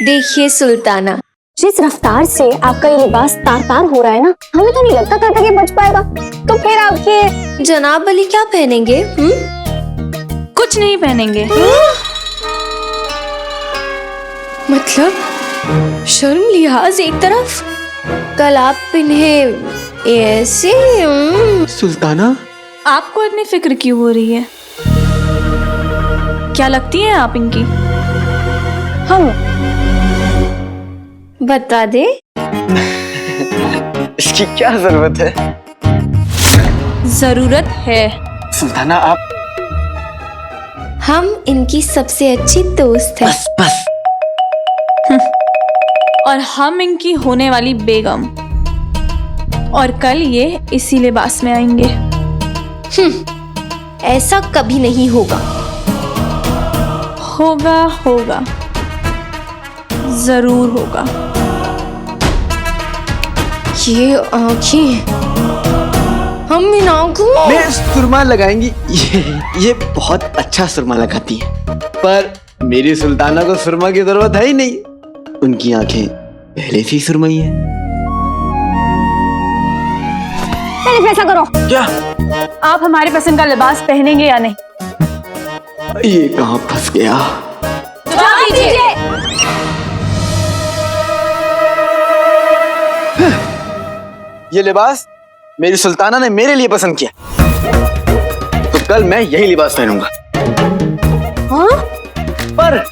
S3: देखिए सुल्ताना,
S5: जिस रफ्तार से आपका ये लिबास तार तार हो रहा है ना, हमें तो नहीं लगता कल तक ये बच पाएगा। तो फिर आपके
S3: जनाब अली क्या पहनेंगे?
S2: कुछ नहीं पहनेंगे।
S3: मतलब शर्म लिहाज एक तरफ, कल आप इन्हें ऐसे
S9: सुल्ताना,
S2: आपको इतनी फिक्र क्यों हो रही है? क्या लगती है आप इनकी?
S5: हम
S3: बता दे।
S9: इसकी क्या जरूरत है?
S2: जरूरत है।
S9: सुल्ताना आप
S3: हम इनकी सबसे अच्छी दोस्त हैं।
S9: बस बस।
S2: और हम इनकी होने वाली बेगम। और कल ये इसी लिबास में आएंगे।
S3: ऐसा कभी नहीं होगा।
S2: होगा होगा, जरूर होगा।
S3: ये आँखें, हम इन आँखों
S9: में सुरमा लगाएंगी। ये बहुत अच्छा सुरमा लगाती है, पर मेरी सुल्ताना को सुरमा की जरूरत है ही नहीं। उनकी आंखें पहले से ही सुरमई है।
S5: पहले फैसला करो।
S9: क्या
S2: आप हमारे पसंद का लिबास पहनेंगे या नहीं?
S9: ये कहाँ फंस गया?
S5: जवाब दीजिए।
S9: ये लिबास मेरी सुल्ताना ने मेरे लिए पसंद किया, तो कल मैं यही लिबास पहनूंगा।
S5: हाँ?
S9: पर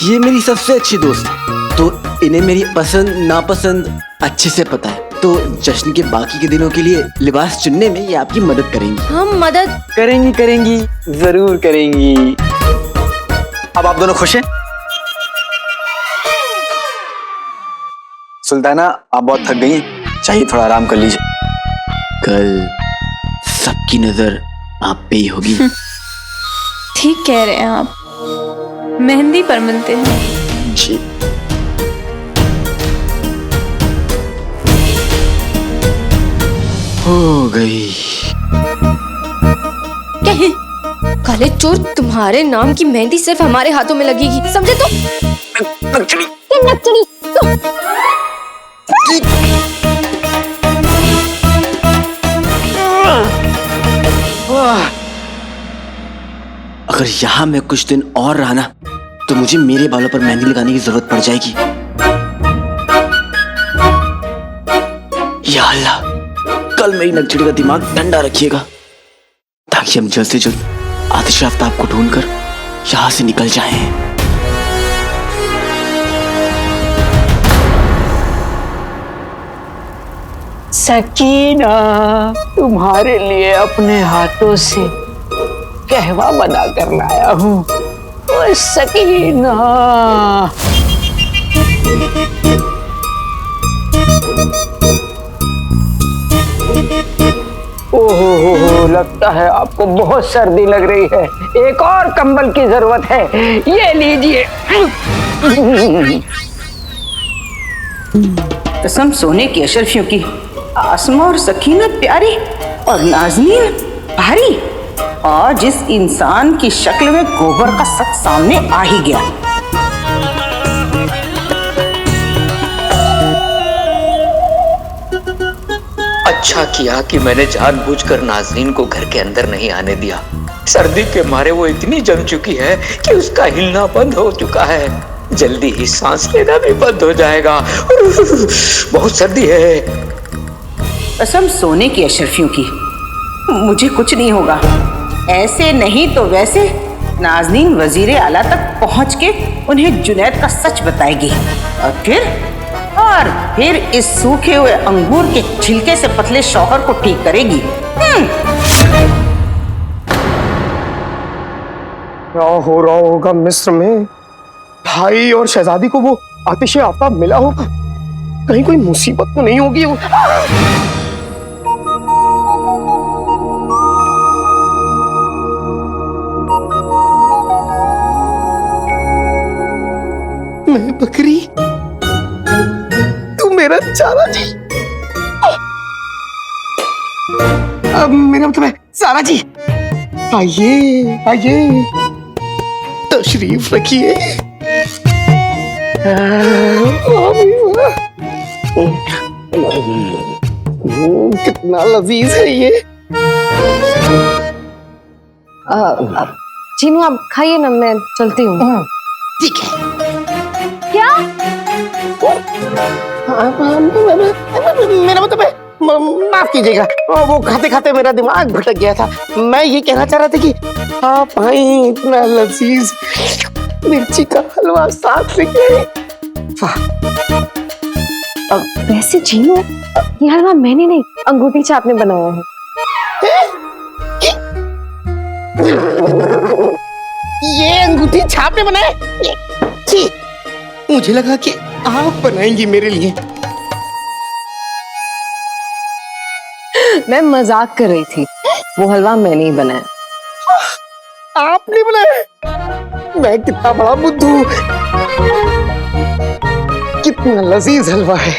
S9: ये मेरी सबसे अच्छी दोस्त है, तो इन्हें मेरी पसंद नापसंद अच्छे से पता है। तो जश्न के बाकी के दिनों के लिए लिबास चुनने में ये आपकी मदद करेंगी।
S3: हम मदद
S9: करेंगी, जरूर करेंगी। अब आप दोनों खुश हैं? सुल्ताना, आप बहुत थक गई हैं, चाहिए थोड़ा आराम कर लीजिए। कल सबकी नजर आप पे ही होगी।
S2: ठीक कह रहे हैं आप। मेहंदी पर मिलते हैं।
S9: जी। हो गई।
S3: काले चोर, तुम्हारे नाम की मेहंदी सिर्फ हमारे हाथों में लगेगी, समझे? तो
S9: नकचड़ी। अगर यहाँ मैं कुछ दिन और रहा ना, तो मुझे मेरे बालों पर मेहंदी लगाने की जरूरत पड़ जाएगी। या अल्लाह, कल मेरी नकचड़ी का दिमाग ठंडा रखिएगा, ताकि हम जल्द से जल्द आतिश आफ्ताब को ढूंढकर यहाँ से निकल जाएं।
S8: सकीना, तुम्हारे लिए अपने हाथों से कहवा बना कर लाया हूँ। ओ सकीना, ओहो, लगता है आपको बहुत सर्दी लग रही है। एक और कंबल की जरूरत है, ये लीजिए।
S11: कसम सोने की अशरफियों की, आसमा और सकीना प्यारी और नाज़नीन भारी, और जिस इंसान की शक्ल में गोबर का सच सामने आ ही गया।
S12: अच्छा किया कि मैंने जानबूझकर नाज़नीन को घर के अंदर नहीं आने दिया। सर्दी के मारे वो इतनी जम चुकी है कि उसका हिलना बंद हो चुका है। जल्दी ही सांस लेना भी बंद हो जाएगा। बहुत सर्दी है।
S11: कसम सोने की अशरफियों की, मुझे कुछ नहीं होगा। ऐसे नहीं तो वैसे नाज़नीन वजीर आला तक पहुंच के उन्हें जुनैद का सच बताएगी और फिर इस सूखे हुए अंगूर के छिलके से पतले शौहर को ठीक करेगी।
S6: क्या हो रहा होगा मिस्र में? भाई और शहजादी को वो आतिशे आफ्ताब मिला होगा? कहीं कोई मुसीबत तो नहीं होगी? मैं बकरी, तू मेरा चारा जी। अब मेरा मतलब है सारा जी, आइए आइए, तशरीफ रखिए। कितना लजीज है ये।
S5: चीनू आप खाइए ना, मैं चलती हूँ।
S6: ठीक है।
S5: क्या?
S6: मेरा मतलब है, माफ कीजिएगा, वो खाते खाते मेरा दिमाग भटक गया था। मैं ये कहना चाह रहा था कि आप आई, इतना लजीज मिर्ची का हलवा साथ लेके।
S5: वैसे चीनू, ये हलवा मैंने नहीं, अंगूठी छाप ने बनाया है।
S6: ये अंगूठी छाप ने बनाया? जी, मुझे लगा कि आप बनाएंगी मेरे लिए।
S5: मैं मजाक कर रही थी, वो हलवा मैंने ही बनाया।
S6: आपने बनाया? मैं कितना बड़ा बुद्धू। कितना लजीज हलवा है।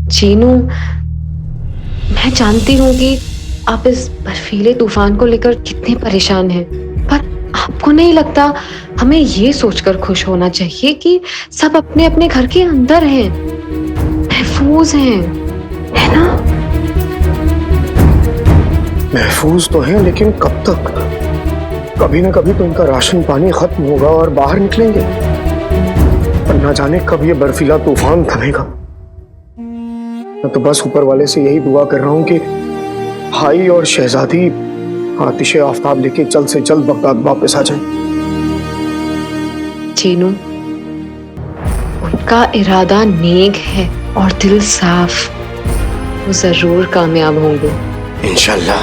S3: चीनू, मैं जानती हूँ कि आप इस बर्फीले तूफान को लेकर कितने परेशान हैं, पर आपको नहीं लगता हमें ये सोचकर खुश होना चाहिए कि सब अपने अपने घर के अंदर हैं, महफूज हैं, है ना?
S6: महफूज तो है, लेकिन कब तक? कभी ना कभी तो इनका राशन पानी खत्म होगा और बाहर निकलेंगे, पर ना जाने कब ये बर्फीला तूफान थमेगा। मैं तो बस ऊपर वाले से यही दुआ कर रहा हूँ कि भाई और शहजादी आतिशे आफ्ताब लेके जल्द से जल्द बगदाद वापस आ जाए।
S3: चीनू, उनका इरादा नेक है और दिल साफ, वो जरूर कामयाब होंगे
S6: इंशाल्लाह।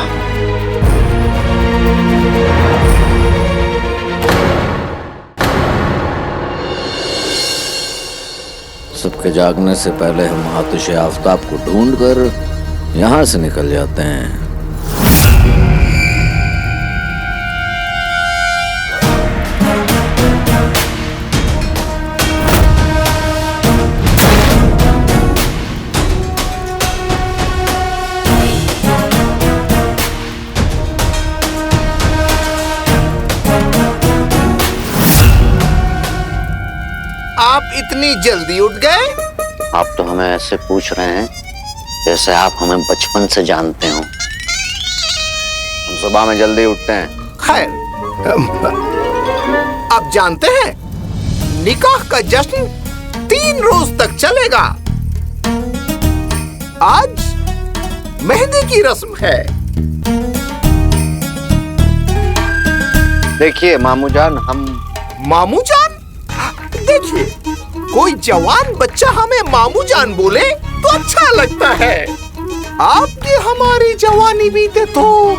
S4: सबके जागने से पहले हम आतिशे आफ्ताब को ढूंढकर यहाँ से निकल जाते हैं।
S6: आप इतनी जल्दी उठ गए?
S4: आप तो हमें ऐसे पूछ रहे हैं जैसे आप हमें बचपन से जानते हो। हम सुबह में जल्दी उठते हैं।
S6: खैर, आप जानते हैं निकाह का जश्न 3 रोज तक चलेगा। आज मेहंदी की रस्म है।
S4: देखिए मामू जान,
S6: मामू जान? देखिए, कोई जवान बच्चा हमें मामू जान बोले तो अच्छा लगता है। आपकी हमारी जवानी बीते तो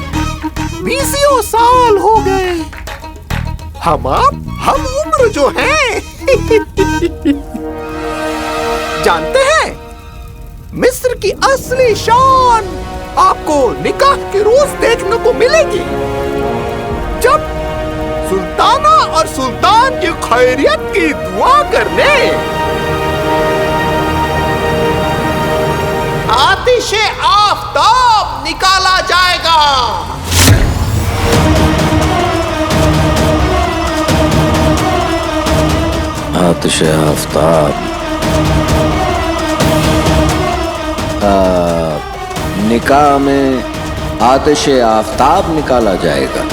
S6: 20 साल हो गए। हम उम्र जो हैं जानते हैं, मिस्र की असली शान आपको निकाह के रोज देखने को मिलेगी, जब सुल्ताना और सुल्तान की खैरियत की दुआ करने आतिशे आफ्ताब निकाला जाएगा।
S4: आतिशे आफ्ताब निकाह में आतिशे आफ्ताब निकाला जाएगा।